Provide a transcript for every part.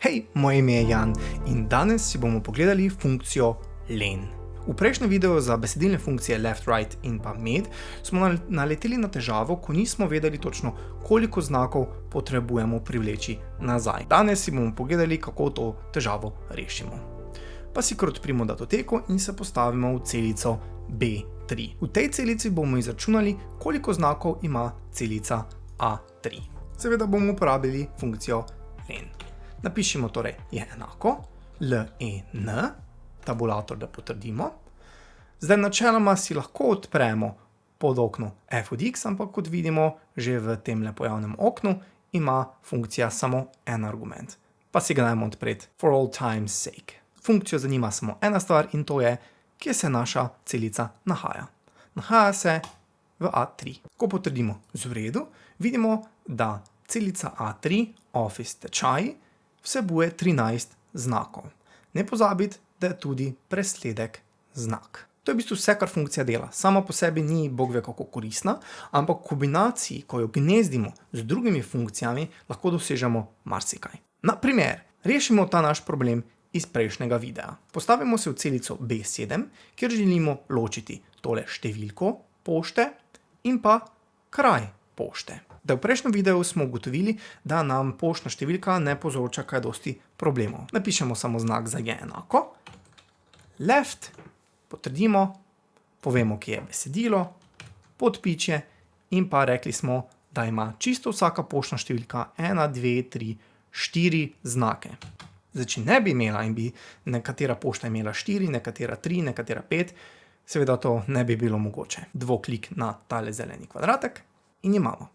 Hej, moje ime je Jan in danes si bomo pogledali funkcijo len. V prejšnjem videu za besedilne funkcije left, right in pa med smo naleteli na težavo, ko nismo vedeli točno, koliko znakov potrebujemo privleči nazaj. Danes si bomo pogledali, kako to težavo rešimo. Pa si kar odprimo datoteko in se postavimo v celico B3. V tej celici bomo izračunali, koliko znakov ima celica A3. Seveda bomo uporabili funkcijo len. Napišemo torej je enako len, tabulator, da potrdimo. Zdaj načeloma si lahko odpremo pod okno f od x, ampak kot vidimo, že v temle pojavnem oknu ima funkcija samo en argument. Pa si ga dajmo odpreti for all time's sake. Funkcijo zanima samo ena stvar in to je, kje se naša celica nahaja. Nahaja se v A3. Ko potrdimo z v redu, vidimo, da celica A3, office tečaji, vsebuje 13 znakov. Ne pozabiti, da je tudi presledek znak. To je v bistvu vse, kar funkcija dela. Sama po sebi ni bog ve kako koristna, ampak v kombinaciji, ko jo gnezdimo z drugimi funkcijami, lahko dosežemo marsikaj. Na primer, rešimo ta naš problem iz prejšnjega videa. Postavimo se v celico B7, kjer želimo ločiti tole številko pošte in pa kraj pošte. Da v prejšnjem videu smo ugotovili, da nam poštna številka ne povzroča kaj dosti problemov. Napišemo samo znak za je enako, left, potrdimo, povemo, kje je besedilo, podpičje in pa rekli smo, da ima čisto vsaka poštna številka 1, 2, 3, 4 znake. Zdaj, če ne bi imela in bi nekatera pošta imela 4, nekatera 3, nekatera 5, seveda to ne bi bilo mogoče. Dvoklik na tale zeleni kvadratek in imamo.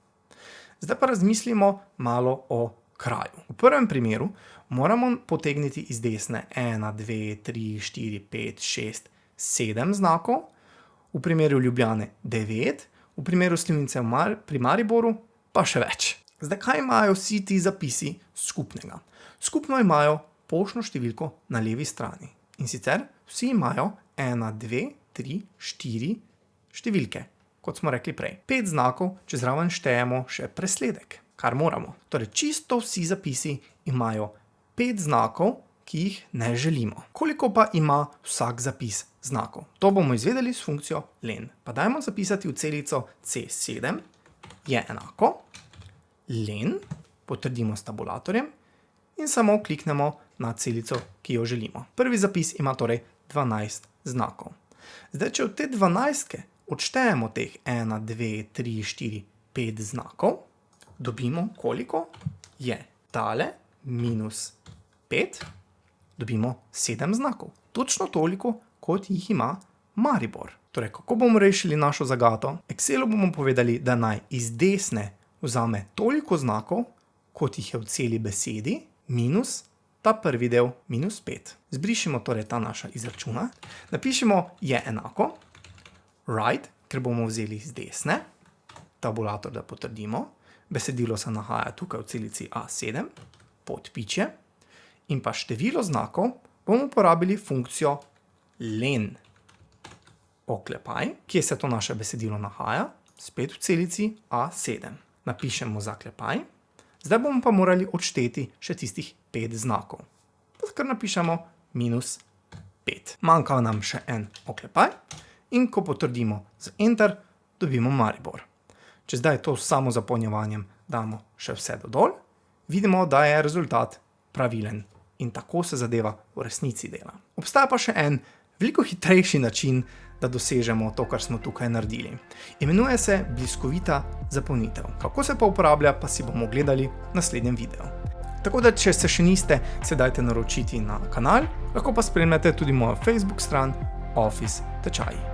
Zdaj pa razmislimo malo o kraju. V prvem primeru moramo potegniti iz desne 1, 2, 3, 4, 5, 6, 7 znakov, v primeru Ljubljane 9, v primeru Slivnice pri Mariboru pa še več. Zdaj, kaj imajo vsi ti zapisi skupnega? Skupno imajo poštno številko na levi strani. In sicer vsi imajo 1, 2, 3, 4 številke. Kot smo rekli prej, 5 znakov, če zraven štejemo še presledek, kar moramo. Torej, čisto vsi zapisi imajo 5 znakov, ki jih ne želimo. Koliko pa ima vsak zapis znakov? To bomo izvedeli s funkcijo len. Pa dajmo zapisati v celico C7, je enako, len, potrdimo s tabulatorjem in samo kliknemo na celico, ki jo želimo. Prvi zapis ima torej 12 znakov. Zdaj, če od te 12 odštejemo teh 1, 2, 3, 4, 5 znakov, dobimo koliko je tale minus 5, dobimo 7 znakov. Točno toliko, kot jih ima Maribor. Torej, kako bomo rešili našo zagato? Excelu bomo povedali, da naj iz desne vzame toliko znakov, kot jih je v celi besedi, minus ta prvi del, minus 5. Zbrišimo torej ta naša izračuna. Napišemo je enako, right, ker bomo vzeli z desne, tabulator, da potrdimo, besedilo se nahaja tukaj v celici A7, podpičje in pa število znakov bomo uporabili funkcijo len. Oklepaj, kje se to naše besedilo nahaja, spet v celici A7. Napišemo zaklepaj, zdaj bomo pa morali odšteti še tistih 5 znakov. Pa kar napišemo minus 5. Manjka nam še en oklepaj. In ko potrdimo z enter, dobimo Maribor. Če zdaj to s samozapolnjevanjem damo še vse do dol, vidimo, da je rezultat pravilen in tako se zadeva v resnici dela. Obstaja pa še en veliko hitrejši način, da dosežemo to, kar smo tukaj naredili. Imenuje se bliskovita zapolnitev. Kako se pa uporablja, pa si bomo gledali v naslednjem videu. Tako da, če se še niste, se dajte naročiti na kanal, lahko pa spremljate tudi mojo Facebook stran Office tečaji.